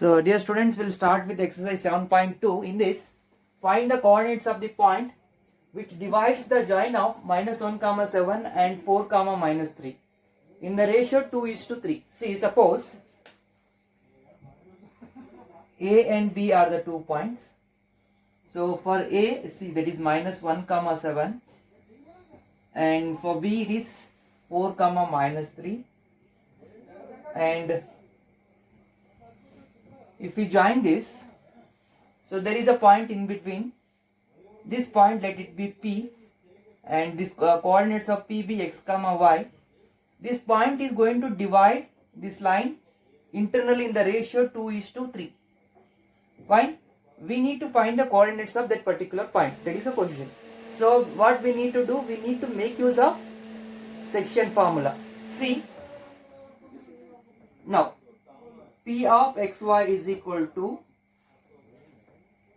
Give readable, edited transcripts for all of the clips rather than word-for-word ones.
So dear students, we'll start with exercise 7.2. In this, find the coordinates of the point which divides the join of -1 comma 7 and 4 comma -3 in the ratio 2:3. See, suppose A and B are the 2 points. So for A, see, that is -1 comma 7, and for B it is 4 comma -3, and if we join this, so there is a point in between. This point, let it be P, and this coordinates of P be x comma y. This point is going to divide this line internally in the ratio 2:3. Fine. We need to find the coordinates of that particular point. That is the question. So what we need to do, we need to make use of section formula. See, now P of xy is equal to,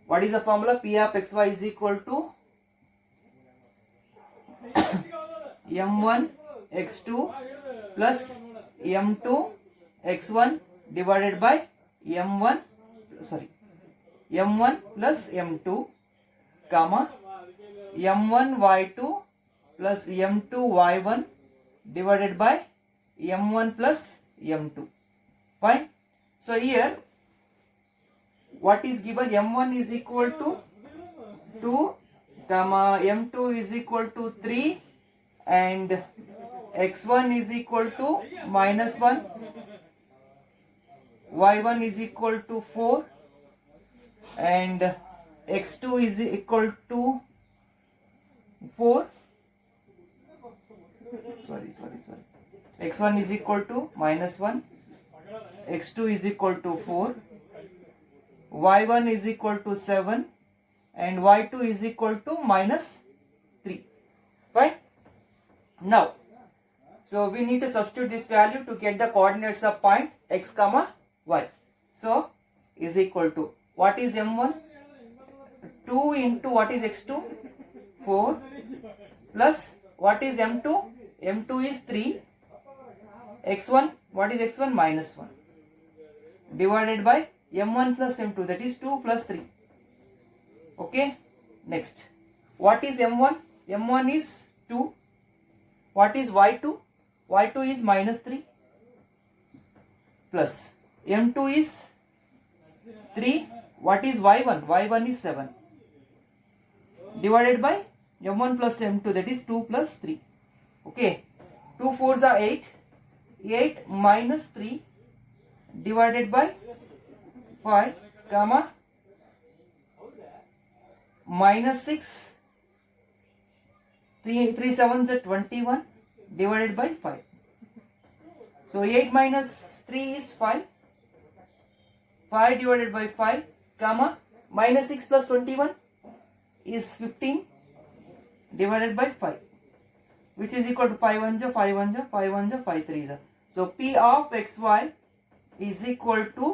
what is the formula? P of xy is equal to m1 x2 plus m2 x1 divided by m1 plus m2 comma m1 y2 plus m2 y1 divided by m1 plus m2. Fine. So here what is given? M1 is equal to 2 comma m2 is equal to 3 and x1 is equal to -1, y1 is equal to 4 and x2 is equal to 4. X1 is equal to -1, x2 is equal to 4, y1 is equal to 7 and y2 is equal to -3. Fine. Now, so we need to substitute this value to get the coordinates of point x comma y. So is equal to, what is m1? 2 into what is x2? 4 plus what is m2? m2 is 3. x1, what is x1? -1 divided by m1 plus m2, that is 2 plus 3. Okay. Next, what is m1? m1 is 2. What is y2? y2 is -3 plus m2 is 3. What is y1? y1 is 7 divided by m1 plus m2, that is 2 plus 3. Okay. 2 4s are 8. 8 minus 3 divided by 5 comma -6. 3 7s are 21 divided by 5. So 8 minus 3 is 5. 5 divided by 5 comma -6 plus 21 is 15 divided by 5, which is equal to 5 1 5 1 5 1 5 3. So P of xy is equal to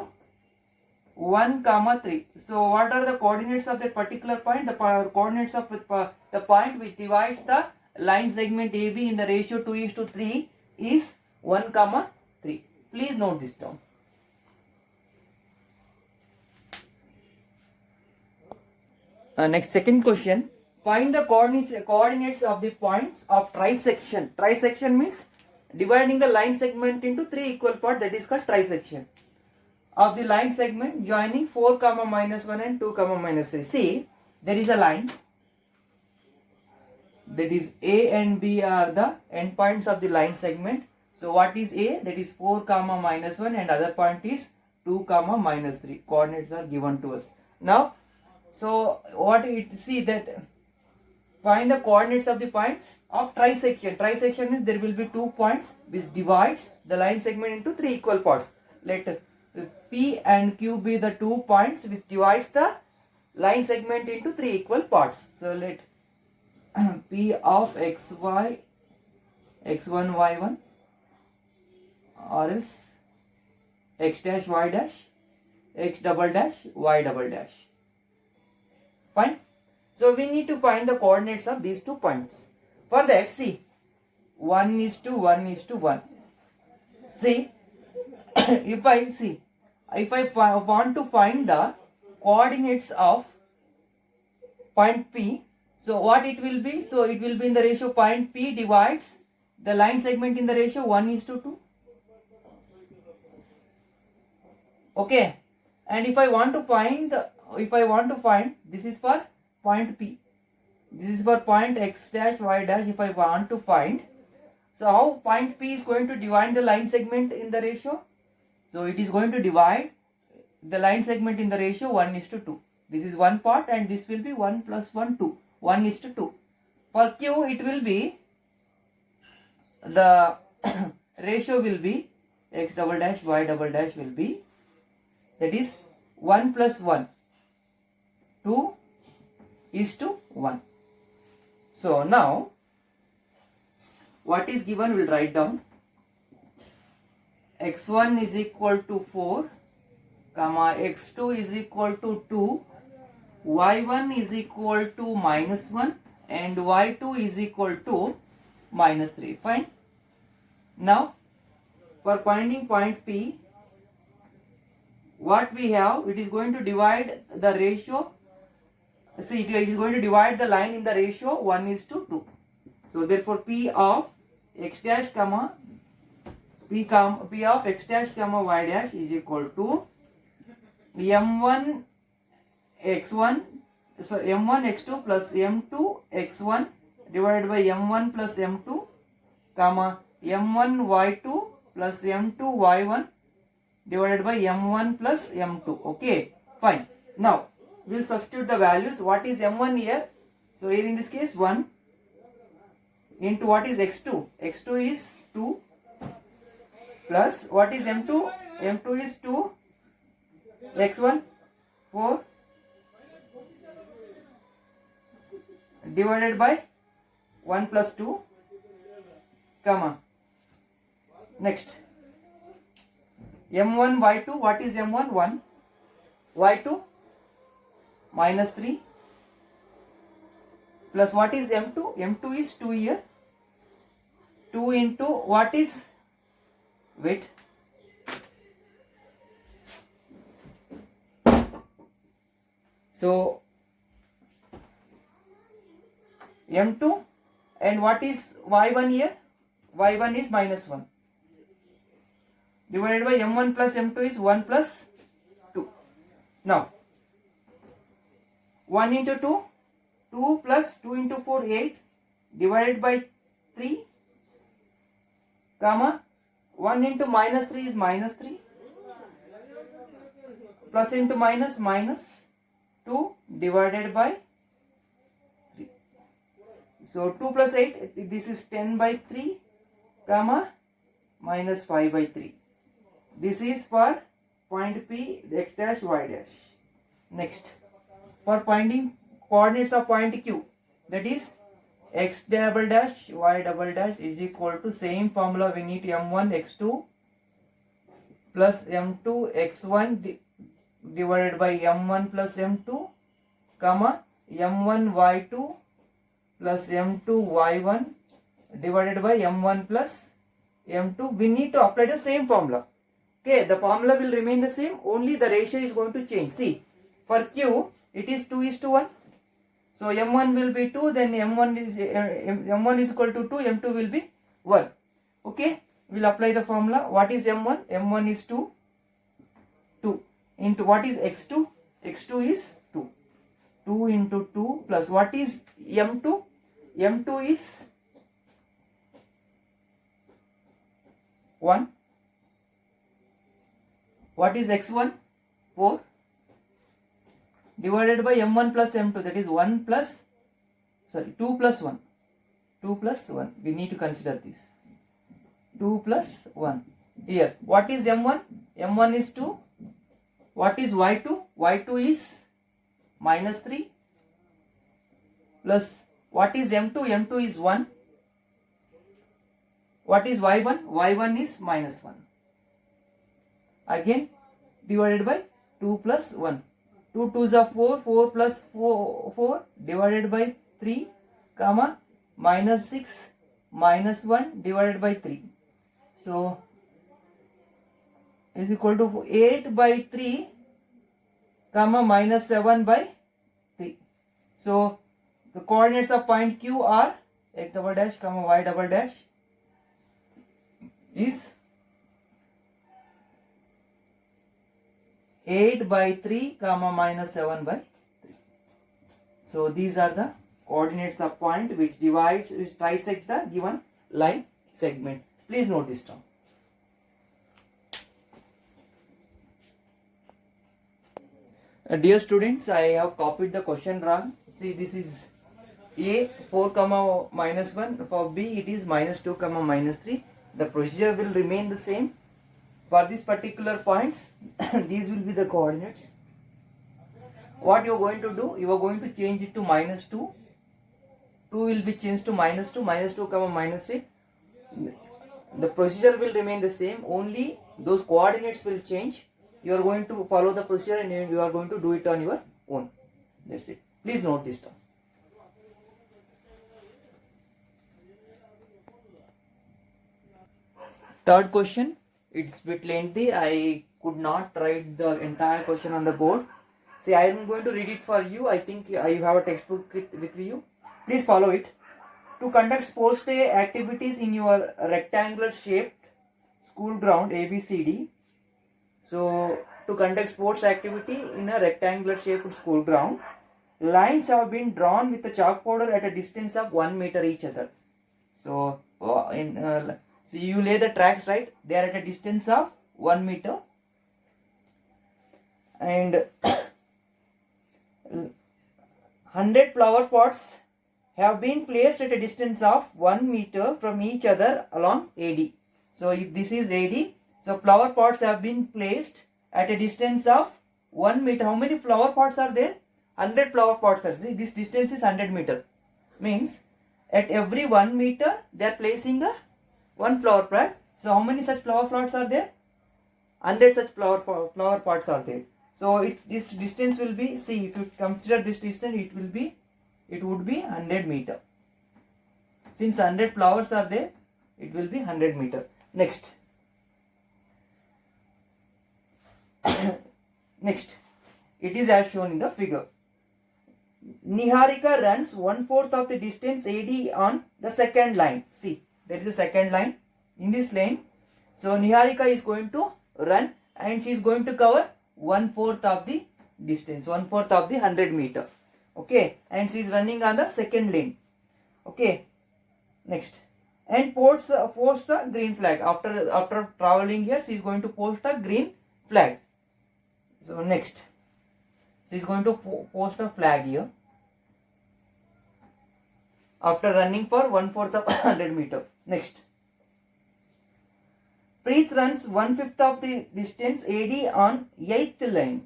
1 comma 3. So what are the coordinates of that particular point? The coordinates of the point which divides the line segment AB in the ratio 2:3 is 1 comma 3. Please note this down. Next, second question. Find the coordinates of the points of trisection. Trisection means dividing the line segment into 3 equal parts, that is called trisection. Of the line segment joining 4 comma -1 and 2 comma -3. See, there is a line, that is A and B are the endpoints of the line segment. So what is A? That is 4 comma -1 and other point is 2 comma -3. Coordinates are given to us. Now, so what it, see that, find the coordinates of the points of trisection. Trisection means there will be 2 points which divides the line segment into 3 equal parts. Let P and Q be the 2 points which divides the line segment into 3 equal parts. So let P of xy, x1 y1, or else x dash y dash, x double dash y double dash. Fine. So we need to find the coordinates of these 2 points. For that, see, 1:1:1. See, if I see, if I want to find the coordinates of point P, so what it will be? So it will be in the ratio point P divides the line segment in the ratio 1:2. Okay, and if I want to find this is for point P, this is for point x dash y dash. If I want to find, so how point P is going to divide the line segment in the ratio? So it is going to divide the line segment in the ratio 1:2. This is one part, and this will be 1 plus 1, 2. 1:2. For Q, it will be the ratio will be x double dash y double dash will be, that is 1 plus 1, 2:1. So now what is given, we'll write down. x1 is equal to 4, comma x2 is equal to 2, y1 is equal to -1, and y2 is equal to -3. Fine. Now for finding point P, what we have, it is going to divide the ratio. See, it is going to divide the line in the ratio 1:2. So therefore P of x dash comma P of x dash comma y dash is equal to m1 x1, so m1 x2 plus m2 x1 divided by m1 plus m2, comma m1 y2 plus m2 y1 divided by m1 plus m2. Okay, fine. Now we'll substitute the values. What is m1 here? So here in this case 1 into what is x2? x2 is 2 plus what is m2? m2 is 2, x1 4 divided by 1 plus 2, comma next m1 y2. What is m1? 1, y2 -3 plus what is m2? m2 is 2 here, 2 into what is, wait, so m2, and what is y1 here? y1 is -1 divided by m1 plus m2 is 1 plus 2. Now 1 into 2, 2 plus 2 into 4, 8 divided by 3, comma 1 into -3 is -3, plus into minus, -2 divided by 3. So 2 plus 8, this is 10 by 3, comma -5 by 3. This is for point P, x dash y dash. Next, for finding coordinates of point Q, that is x double dash y double dash is equal to, same formula we need, m1 x2 plus m2 x1 divided by m1 plus m2, comma m1 y2 plus m2 y1 divided by m1 plus m2. We need to apply the same formula. Okay, the formula will remain the same, only the ratio is going to change. See, for Q it is 2:1. So m1 will be 2, then m1 is equal to 2, m2 will be 1. Okay, we'll apply the formula. What is m1? m1 is 2 into what is x2? x2 is 2. 2 into 2 plus what is m2? m2 is 1. What is x1? 4 divided by m1 plus m2, that is 2 plus 1. 2 plus 1. We need to consider this. 2 plus 1. Here, what is m1? m1 is 2. What is y2? y2 is -3 plus what is m2? m2 is 1. What is y1? y1 is -1. Again divided by 2 plus 1. 2 2s are 4, 4 plus 4 divided by 3, comma -6 -1 divided by 3. So is equal to 8 by 3 comma minus 7 by 3. So the coordinates of point Q are x double dash comma y double dash is 8 by 3 comma minus 7 by 3. So these are the coordinates of point which trisect the given line segment. Please note this term. Dear students, I have copied the question wrong. See, this is A 4 comma minus 1. For B it is minus 2 comma minus 3. The procedure will remain the same. For this particular points, these will be the coordinates. What you are going to do? You are going to change it to minus 2. 2 will be changed to minus 2 comma minus 3. The procedure will remain the same. Only those coordinates will change. You are going to follow the procedure and you are going to do it on your own. That's it. Please note this term. Third question. It's a bit lengthy. I could not write the entire question on the board. See, I am going to read it for you. I think you have a textbook with you. Please follow it. To conduct sports day activities in your rectangular shaped school ground ABCD. So, to conduct sports activity in a rectangular shaped school ground, lines have been drawn with a chalk powder at a distance of 1 meter each other. So, see, you lay the tracks, right? They are at a distance of 1 meter. And 100 flower pots have been placed at a distance of 1 meter from each other along AD. So, if this is AD, so flower pots have been placed at a distance of 1 meter. How many flower pots are there? 100 flower pots are. See, this distance is 100 meter. Means at every 1 meter they are placing a one flower pot. So how many such flower pots are there? 100 such flower pots are there. So this distance will be, see, if you consider this distance, it would be 100 meter. Since 100 flowers are there, it will be 100 meter. Next. Next, it is as shown in the figure. Niharika runs 1/4 of the distance AD on the second line. See, there is a second line in this lane. So Niharika is going to run and she is going to cover 1/4 of the distance, 1/4 of the 100 meter. Okay, and she is running on the second lane. Okay, next, and posts a green flag. After traveling here, she is going to post a green flag. So next, she is going to post a flag here after running for 1/4 of 100 meter. Next, Preet runs 1/5 of the distance AD on 8th lane.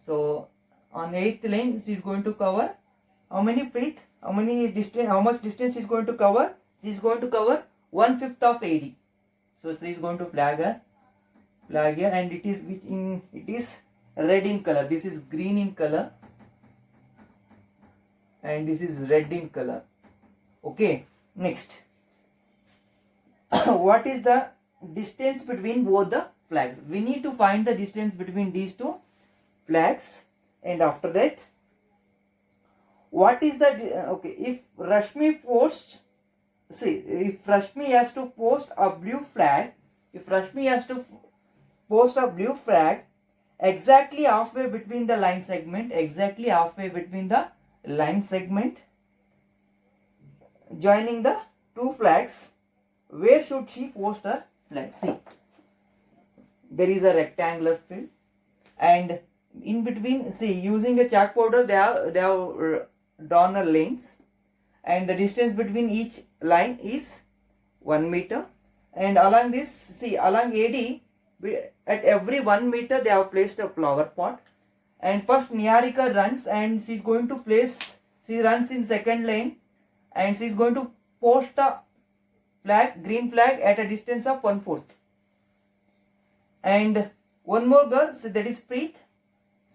So on 8th lane, she is going to cover how many, Preet? How much distance she is going to cover? She is going to cover 1/5 of AD. So she is going to flag here, and it is red in color. This is green in color and this is red in color. Okay, next. What is the distance between both the flags? We need to find the distance between these two flags, and after that, what is the okay, if Rashmi posts, see, if Rashmi has to post a blue flag, exactly halfway between the line segment, joining the two flags, where should she post her flag? See, there is a rectangular field, and in between, see, using a chalk powder, they have drawn a lanes, and the distance between each line is 1 meter, and along this, see, along AD, at every 1 meter they have placed a flower pot. And first Niharika runs, and she is going to she runs in second lane, and she is going to post a green flag at a distance of 1/4. And one more girl, so that is Preet,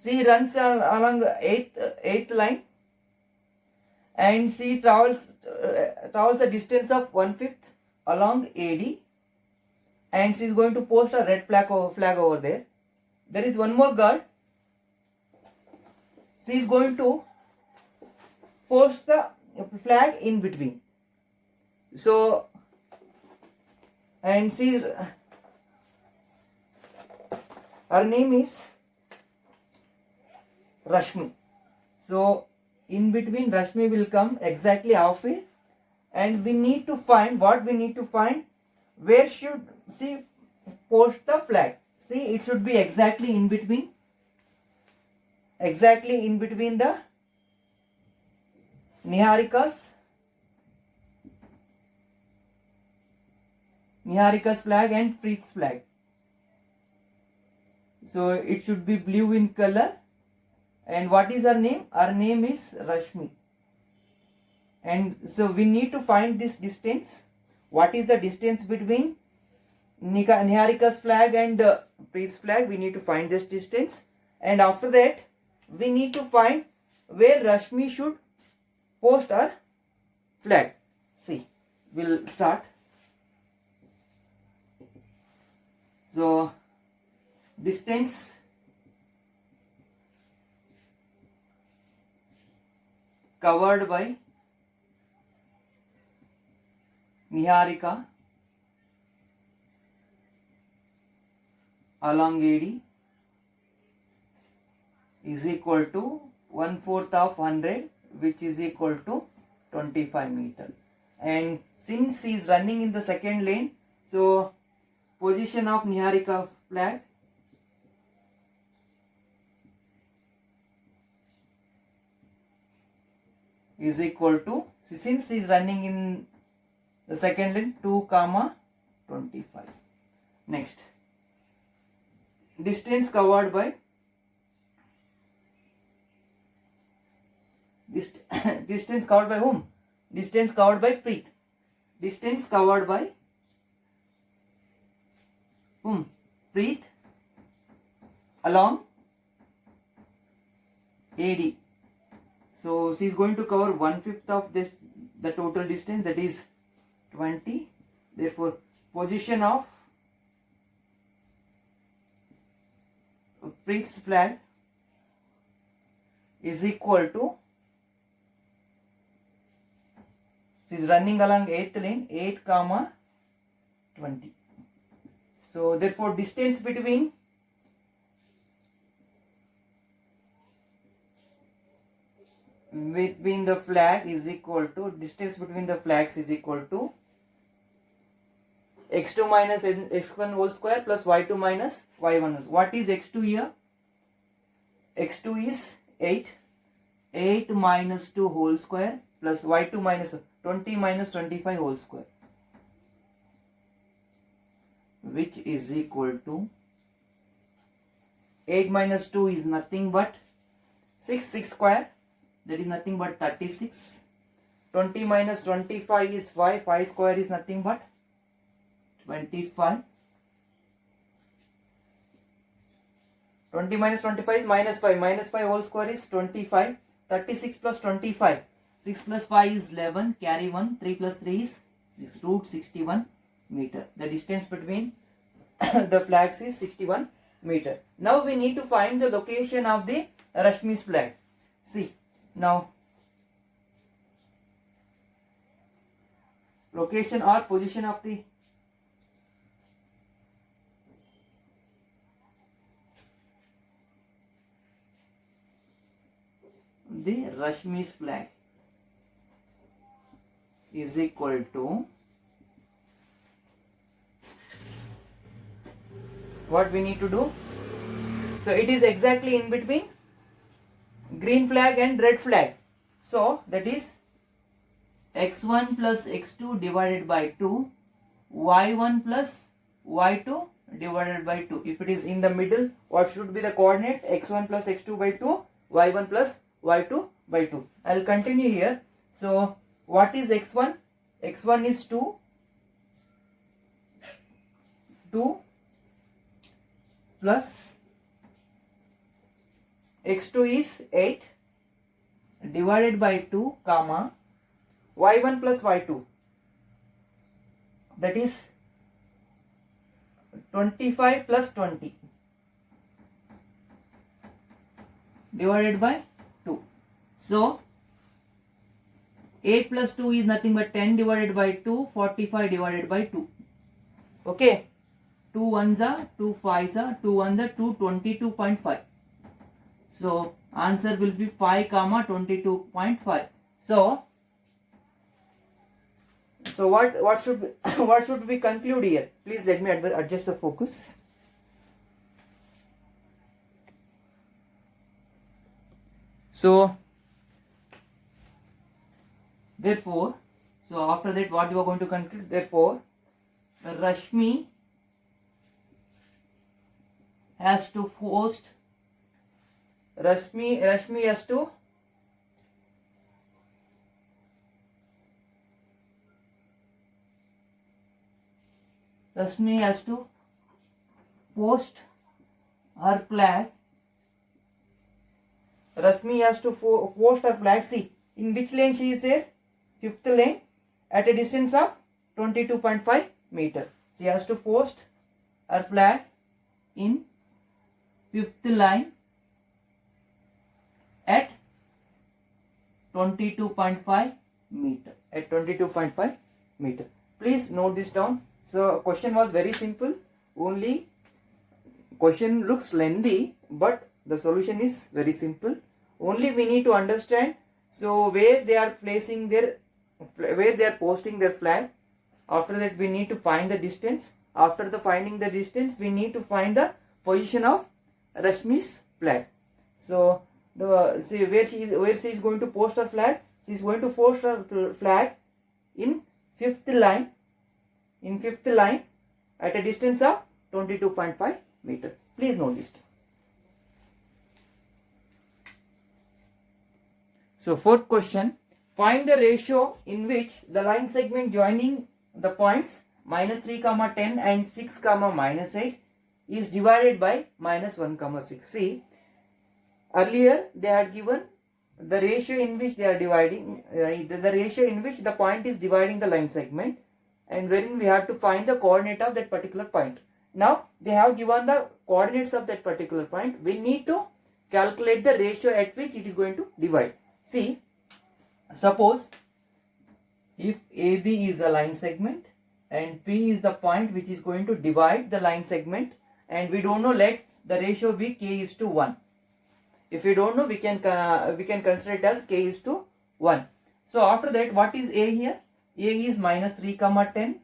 she runs along 8th line, and she travels a distance of 1/5 along AD, and she is going to post a red flag over there. There is one more girl. She is going to post the flag in between. So, and her name is Rashmi. So in between Rashmi will come exactly halfway, and we need to find where should she post the flag. See, it should be exactly in between the Niharika's flag and Preet's flag. So it should be blue in color. And what is her name? Her name is Rashmi. And so we need to find this distance. What is the distance between Niharika's flag and Preet's flag? We need to find this distance. And after that, we need to find where Rashmi should post her flag. See, we'll start. So, distance covered by Niharika along AD is equal to 1/4 of 100, which is equal to 25 meter. And since he is running in the second lane, so position of Niharika flag is equal to, since he is running in the second lane, 2, 25. Next, distance covered by distance covered by whom? Distance covered by Preet. Distance covered by whom? Preet along AD. So she is going to cover 1/5 of this, the total distance, that is 20. Therefore, position of Preet's flag is equal to, she is running along 8th lane, 8, 20. So therefore, distance between the flag is equal to, distance between the flags is equal to x2 minus x1 whole square plus y2 minus y1. What is x2 here? x2 is 8. 8 minus 2 whole square plus y2 minus 20 minus 25 whole square, which is equal to 8 minus 2 is nothing but 6 square, that is nothing but 36. 20 minus 25 is 5 square is nothing but 25. 20 minus 25 is minus 5 whole square is 25. 36 plus 25, 6 plus 5 is 11, carry 1, 3 plus 3 is 6, root 61 meter. The distance between the flags is 61 meter. Now we need to find the location of the Rashmi's flag. See, now location or position of the Rashmi's flag is equal to, what we need to do? So it is exactly in between green flag and red flag. So that is x1 plus x2 divided by 2, y1 plus y2 divided by 2. If it is in the middle, what should be the coordinate? x1 plus x2 by 2, y1 plus y2 by 2. I will continue here. So what is x1? x1 is 2 plus x2 is 8 divided by 2 comma y1 plus y2, that is 25 plus 20 divided by 2. So 8 plus 2 is nothing but 10 divided by 2, 45 divided by 2. Okay. 2 ones are 2 fives are 2 ones are 222.5. So answer will be 5 comma 22.5. So what should we, what should we conclude here? Please let me adjust the focus. So therefore, so after that what you are going to conclude? Therefore, the Rashmi has to host, Rashmi has to post her flag. Rashmi has to post her flag. See, in which lane she is there? Fifth lane at a distance of 22.5 meter. She has to post her flag in fifth line at 22.5 meter. At 22.5 meter. Please note this down. So question was very simple. Only question looks lengthy, but the solution is very simple. Only we need to understand. So where they are placing their, where they are posting their flag. After that we need to find the distance. After the finding the distance, we need to find the position of Rashmi's flag. So the see where she is going to post her flag. She is going to post her flag in fifth line. In fifth line at a distance of 22.5 meter. Please note this. So fourth question, find the ratio in which the line segment joining the points -3, 10 and 6, -8 is divided by -1, 6. See, earlier they had given the ratio in which they are dividing, the ratio in which the point is dividing the line segment, and wherein we have to find the coordinate of that particular point. Now they have given the coordinates of that particular point. We need to calculate the ratio at which it is going to divide. See, suppose if AB is a line segment and P is the point which is going to divide the line segment, and we don't know, let the ratio be k:1. If we don't know, we can consider it as k:1. So after that, what is A here? A is -3, 10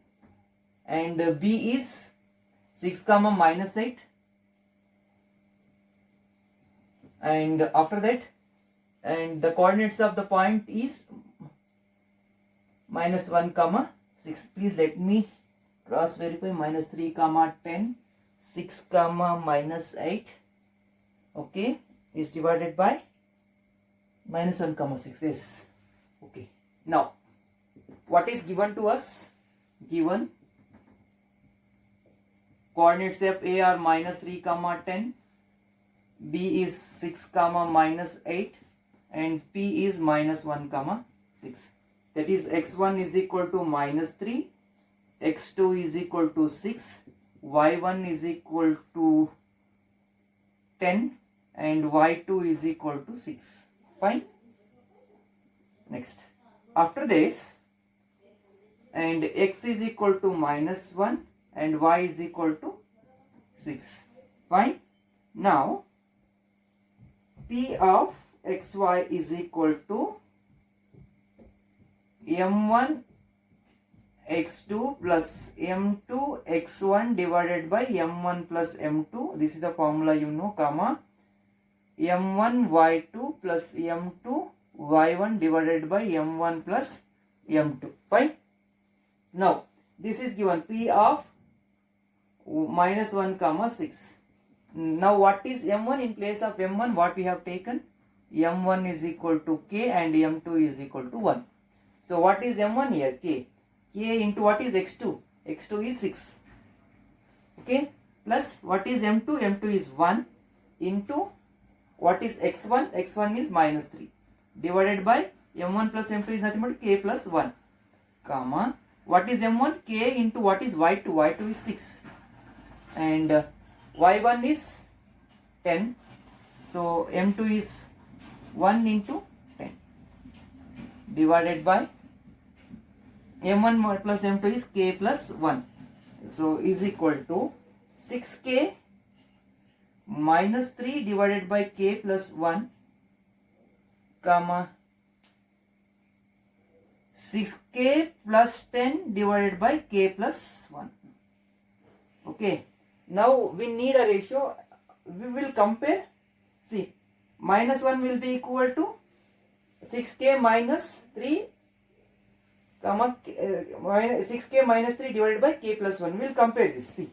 and B is 6, -8, and after that, and the coordinates of the point is -1, 6. Please let me cross verify. -3, 10, 6, -8, okay, is divided by -1, 6. Yes, okay. Now what is given to us? Given coordinates of A are -3, 10, B is 6, -8 and P is -1, 6. That is x1 is equal to -3, x2 is equal to 6, y1 is equal to 10 and y2 is equal to 6. Fine. Next, after this, and x is equal to -1 and y is equal to 6. Fine. Now P of xy is equal to m1 x2 plus m2 x1 divided by m1 plus m2. This is the formula you know, comma m1 y2 plus m2 y1 divided by m1 plus m2. Fine. Now this is given P of -1, 6. Now what is m1? In place of m1, what we have taken? m1 is equal to k and m2 is equal to 1. So what is m1 here? K. K into what is x2? x2 is 6. Okay. Plus what is m2? m2 is 1 into what is x1? x1 is -3 divided by m1 plus m2 is nothing but k plus 1, comma what is m1? K into what is y2? y2 is 6. and y1 is 10. So m2 is 1 into 10 divided by m1 plus m2 is k plus 1. So is equal to 6k minus 3 divided by k plus 1 comma 6k plus 10 divided by k plus 1. Okay, now we need a ratio. We will compare. See, minus 1 will be equal to 6k minus 3 comma 6k minus 3 divided by k plus 1. We will compare this. See,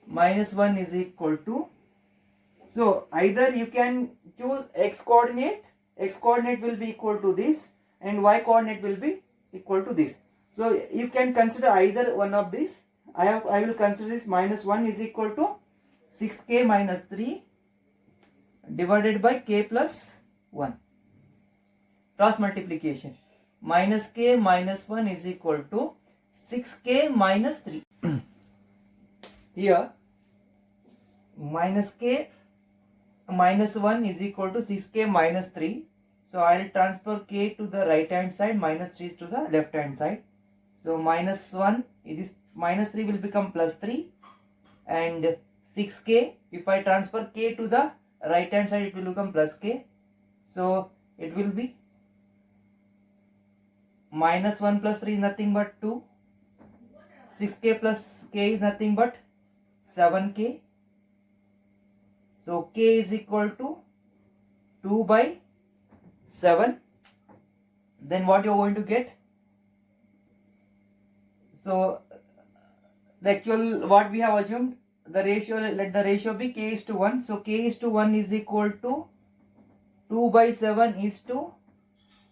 minus 1 is equal to, so either you can choose x coordinate will be equal to this and y coordinate will be equal to this. So you can consider either one of these. I will consider this. Minus 1 is equal to 6k minus 3 divided by k plus 1. Cross multiplication. Minus k minus 1 is equal to 6k minus 3. Here minus k minus 1 is equal to 6k minus 3. So I will transfer k to the right hand side, minus 3 to the left hand side. So minus 1, it is minus 3 will become plus 3, and 6k, if I transfer k to the right hand side, it will become plus k. So it will be minus 1 plus 3 is nothing but 2. 6k plus k is nothing but 7k. So k is equal to 2 by 7. Then what you are going to get? So the actual what we have assumed, the ratio, let the ratio be k is to 1. So k is to 1 is equal to 2 by 7 is to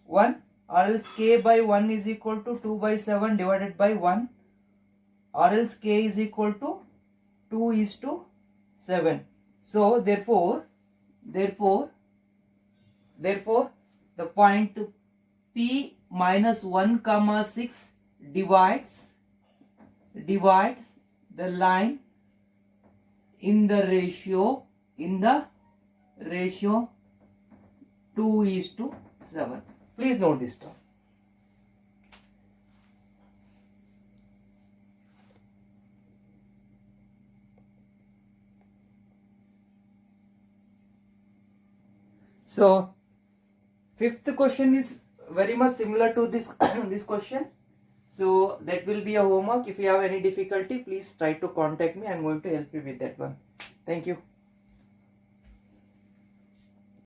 1, or else k by 1 is equal to 2 by 7 divided by 1, or else k is equal to 2 is to 7. So therefore the point P minus 1 comma 6 divides the line in the ratio 2 is to 7. Please note this term. So fifth question is very much similar to this this question. So that will be a homework. If you have any difficulty, please try to contact me. I am going to help you with that one. Thank you.